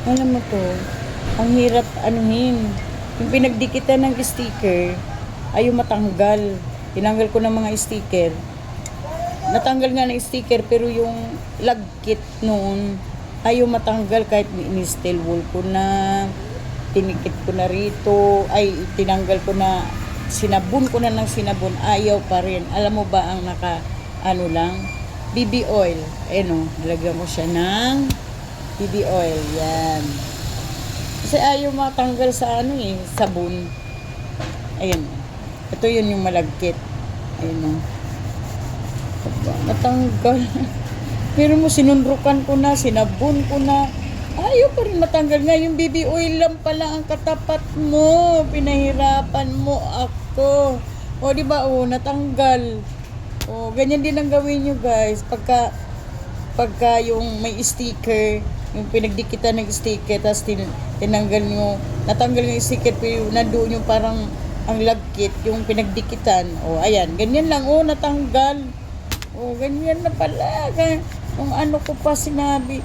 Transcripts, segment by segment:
Alam mo to, ang hirap anuhin. Yung pinagdikitan ng sticker, ayaw matanggal. Tinanggal ko ng mga sticker. Natanggal nga ng sticker, pero yung lagkit noon, ayaw matanggal kahit ni-steel wool ko na, tinikit ko na rito, ay tinanggal ko na, sinabon ko na ng sinabon, ayaw pa rin. Alam mo ba ang ano lang? BB oil. Ayan o, nalagyan ko siya ng BB oil. Yan. Kasi ayaw matanggal sa sabon. Ayan. Ito yun yung malagkit. Ayan o. Matanggal. Pero mo sinunrukan ko na, sinabon ko na. Ayaw pa rin matanggal nga. Yung BB oil lang pala ang katapat mo. Pinahirapan mo ako. O diba natanggal. O ganyan din ang gawin nyo guys. Pagka yung may sticker, yung pinagdikitan ng sticker, tapos tinanggal nyo, natanggal yung sticker, pero nandoon yung parang ang lagkit, yung pinagdikitan. O ayan, ganyan lang. O natanggal. O ganyan na pala. Kung ano ko pa sinabi,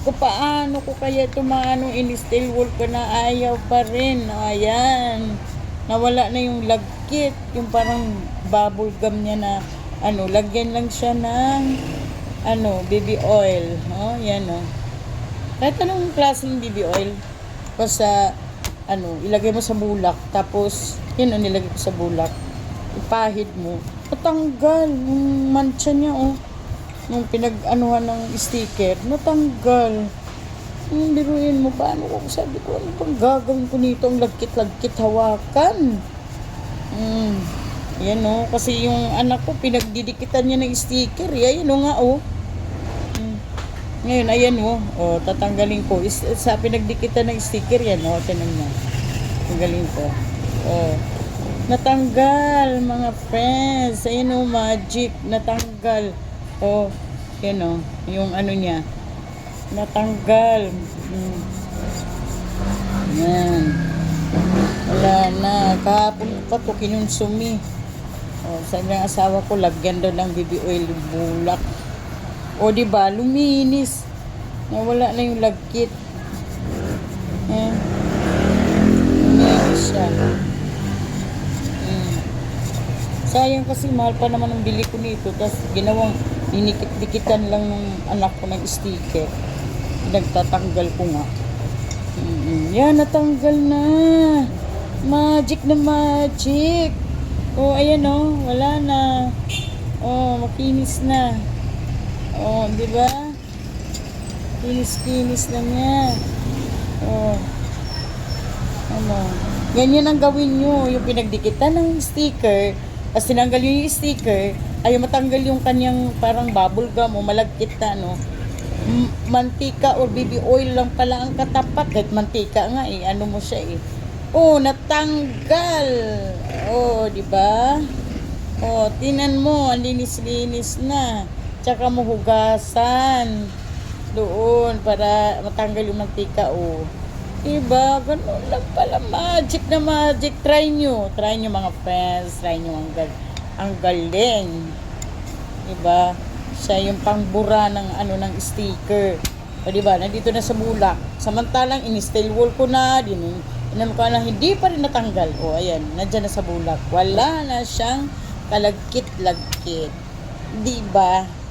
kung paano ko kaya tumano in-steel wool ko na ayaw pa rin. O ayan, nawala na yung lagkit, yung parang bubble gum niya na lagyan lang siya ng BB oil. Oh, yan Kahit anong klaseng BB oil. Basta ilagay mo sa bulak, tapos yun nilagay ko sa bulak. Ipahid mo. Natanggal yung mancha niya nung pinag-anuhan ng sticker, natanggal. Biruin mo, paano ko sabi ko, ano pang gagawin ko nito, ang lagkit-lagkit hawakan. Yan kasi yung anak ko pinagdidikitan niya ng sticker. Ayan nga Ngayon ayan tatanggalin ko. Sa pinagdikitan ng sticker yan tinan mo. Tanggalin ko. Natanggal mga friends. Ayan magic, natanggal. Yan yung niya. Natanggal. Yan. Wala na. Kahapon pa to kinunsumi. Sabi ng asawa ko, lagyan daw ng BB oil yung bulak. Diba, luminis. Nawala na yung lagkit. Luminis siya. Sayang kasi mahal pa naman ang bili ko nito. Tapos ginawang dinikit-dikitan lang ng anak ko ng sticker. Nagtatanggal ko nga. Yan, natanggal na. Magic na magic. Ayan wala na. Makinis na. Di ba? Kinis-kinis na niya. Ganyan ang gawin nyo. Yung pinagdikitan ng sticker, tapos tinanggal yung sticker, ayaw matanggal yung kanyang parang bubble gum o malagkit na mantika or BB oil lang pala ang katapat. Kahit mantika nga mo siya natanggal. Di ba? Tinan mo, ang linis-linis na. Tsaka mo hugasan doon para matanggal yung mantika. Diba? Ganun lang pala. Magic na magic. Try nyo mga friends. Try nyo ang galing. Diba? Siya yung pangbura ng ng sticker. Diba? Nandito na sa bulak. Samantalang in-steel wool ko na. Inam ko na hindi pa rin natanggal. Ayan. Nandyan na sa bulak. Wala na siyang kalagkit-lagkit. Diba?